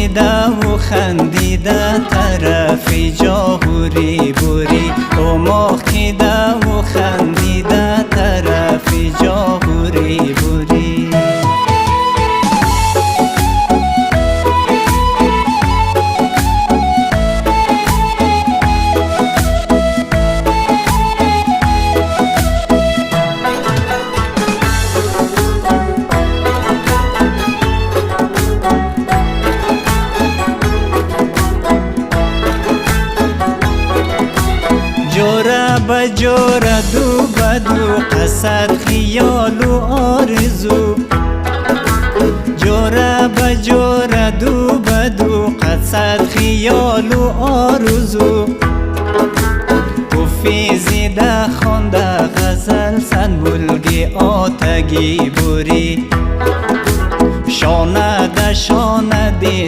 دیده و خندیده طرف جا بوری بوری او مخ دیده و خندیده طرف جا بوری بوری جوره بجوره دو بدو قصد خیال و آرزو جوره بجوره دو بدو قصد خیال و آرزو پوفیزیده خونده غزل سنبولگی آتگی بوری شانه ده شانه دیست